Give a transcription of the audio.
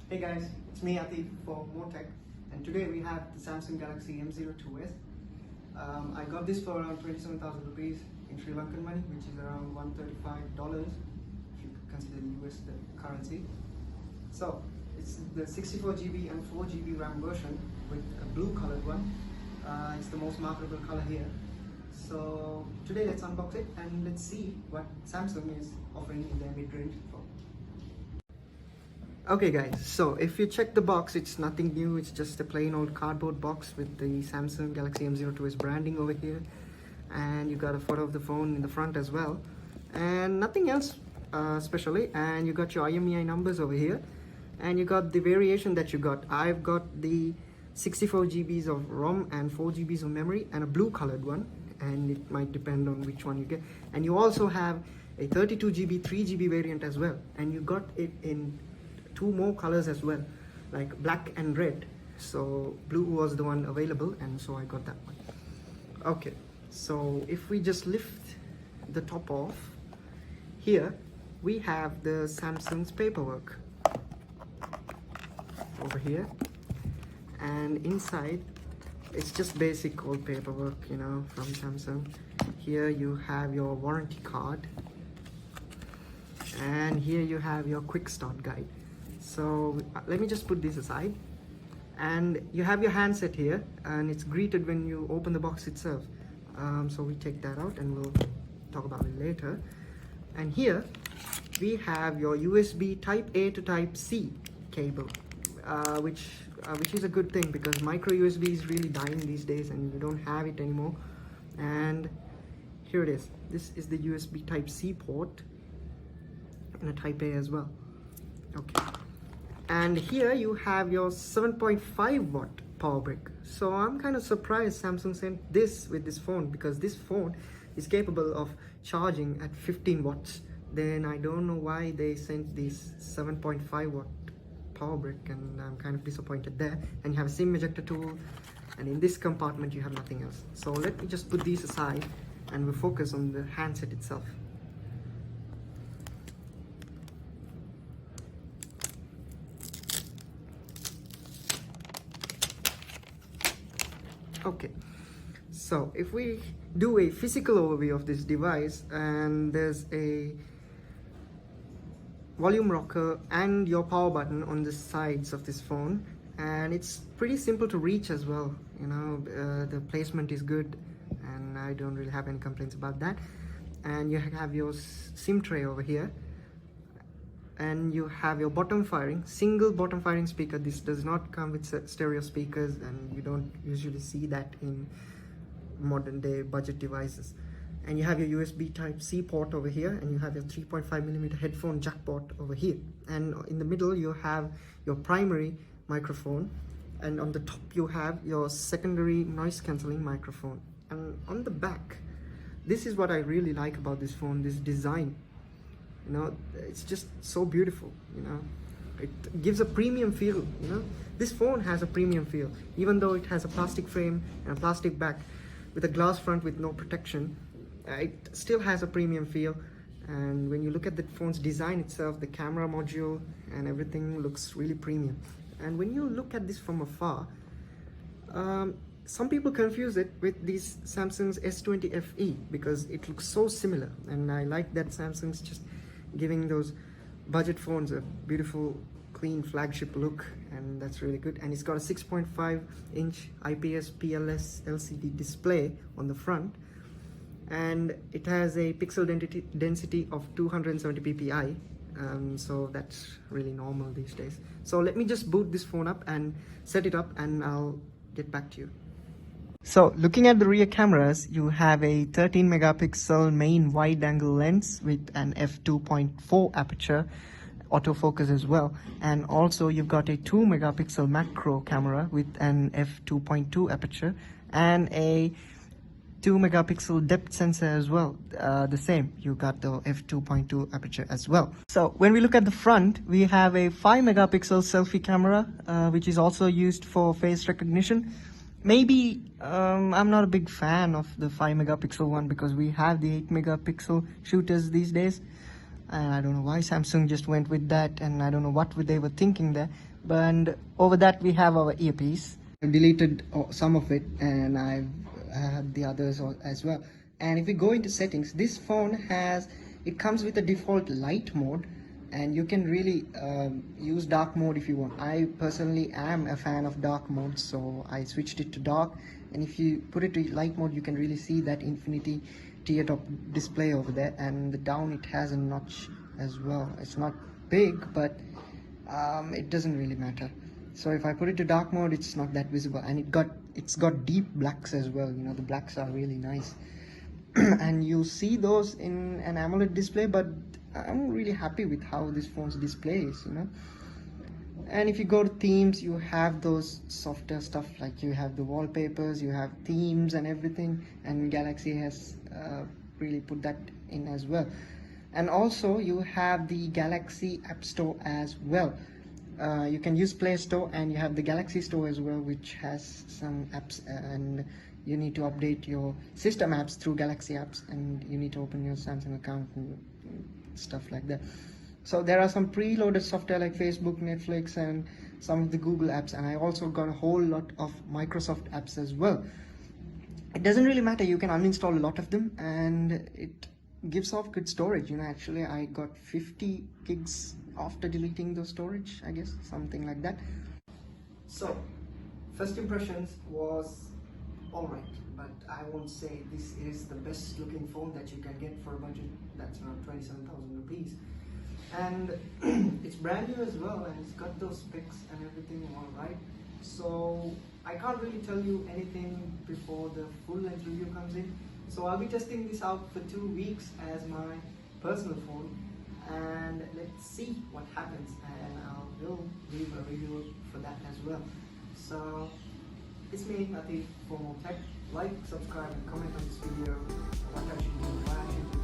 Hey guys, it's me Atif for More Tech, and today we have the Samsung Galaxy M02s. I got this for around 27,000 rupees in Sri Lankan money, which is around $135 if you consider the US currency. So it's the 64GB and 4GB RAM version with a blue colored one. It's the most marketable color here. So today let's unbox it and let's see what Samsung is offering in their mid-range phone. Okay guys, so if you check the box, it's nothing new. It's just a plain old cardboard box with the Samsung Galaxy M02s branding over here, and you got a photo of the phone in the front as well, and nothing else especially. And you got your IMEI numbers over here, and you got the variation that you got. I've got the 64 GBs of ROM and 4 GBs of memory and a blue colored one, and it might depend on which one you get. And you also have a 32 GB 3 GB variant as well, and you got it in two more colors as well, like black and red. So blue was the one available, and so I got that one. Okay, so if we just lift the top off, here we have the Samsung's paperwork over here, and inside it's just basic old paperwork, you know, from Samsung. Here you have your warranty card, and here you have your quick start guide. So let me just put this aside, and you have your handset here, and it's greeted when you open the box itself. So we take that out and we'll talk about it later. And here we have your USB type A to type C cable, which is a good thing because micro USB is really dying these days and you don't have it anymore. And here it is. This is the USB type C port and a type A as well. Okay. And here you have your 7.5 watt power brick. So I'm kind of surprised Samsung sent this with this phone, because this phone is capable of charging at 15 watts. Then I don't know why they sent this 7.5 watt power brick, and I'm kind of disappointed there. And you have a SIM ejector tool, and in this compartment you have nothing else. So let me just put these aside and we'll focus on the handset itself. Okay, so if we do a physical overview of this device, and there's a volume rocker and your power button on the sides of this phone, and it's pretty simple to reach as well, you know. The placement is good and I don't really have any complaints about that. And you have your SIM tray over here, and you have your single bottom firing speaker. This does not come with stereo speakers, and you don't usually see that in modern day budget devices. And you have your USB type C port over here, and you have your 3.5mm headphone jack port over here. And in the middle you have your primary microphone, and on the top you have your secondary noise cancelling microphone. And on the back, this is what I really like about this phone, this design. You know, it's just so beautiful, you know. It gives a premium feel, you know. This phone has a premium feel, even though it has a plastic frame and a plastic back with a glass front with no protection. It still has a premium feel. And when you look at the phone's design itself, the camera module and everything looks really premium. And when you look at this from afar, some people confuse it with this Samsung's S20 FE because it looks so similar, and I like that Samsung's just giving those budget phones a beautiful clean flagship look, and that's really good. And it's got a 6.5-inch IPS PLS LCD display on the front, and it has a pixel density of 270 ppi, so that's really normal these days. So let me just boot this phone up and set it up, and I'll get back to you. So looking at the rear cameras, you have a 13 megapixel main wide angle lens with an f2.4 aperture, autofocus as well, and also you've got a 2 megapixel macro camera with an f2.2 aperture and a 2 megapixel depth sensor as well. The same, you got the f2.2 aperture as well. So when we look at the front, we have a 5 megapixel selfie camera, which is also used for face recognition. Maybe I'm not a big fan of the 5 megapixel one because we have the 8 megapixel shooters these days. and I don't know why Samsung just went with that, and I don't know what they were thinking there. But over that we have our earpiece. I deleted some of it, and I've had the others as well. And if we go into settings, this phone it comes with a default light mode, and you can really use dark mode if you want. I personally am a fan of dark mode, so I switched it to dark. And if you put it to light mode, you can really see that infinity teardrop display over there, and the down it has a notch as well. It's not big, but it doesn't really matter. So if I put it to dark mode, it's not that visible, and it's got deep blacks as well. You know, the blacks are really nice. And you see those in an AMOLED display, but I'm really happy with how this phone's display is, you know. And if you go to themes, you have those softer stuff, like you have the wallpapers, you have themes and everything, and Galaxy has really put that in as well. And also you have the Galaxy App Store as well. You can use Play Store, and you have the Galaxy Store as well, which has some apps, and you need to update your system apps through Galaxy apps, and you need to open your Samsung account and stuff like that. So there are some preloaded software like Facebook, Netflix, and some of the Google apps, and I also got a whole lot of Microsoft apps as well. It doesn't really matter, you can uninstall a lot of them, and it gives off good storage. You know, actually I got 50 gigs after deleting the storage, I guess, something like that. So first impressions was alright, but I won't say this is the best looking phone that you can get for a budget that's around 27,000 rupees. And it's brand new as well, and it's got those specs and everything alright. So I can't really tell you anything before the full length review comes in. So I'll be testing this out for 2 weeks as my personal phone, and let's see what happens, and I will leave a review for that as well. So it's me, Atif, for more tech. Like, subscribe, and comment on this video. What I should do, why I should do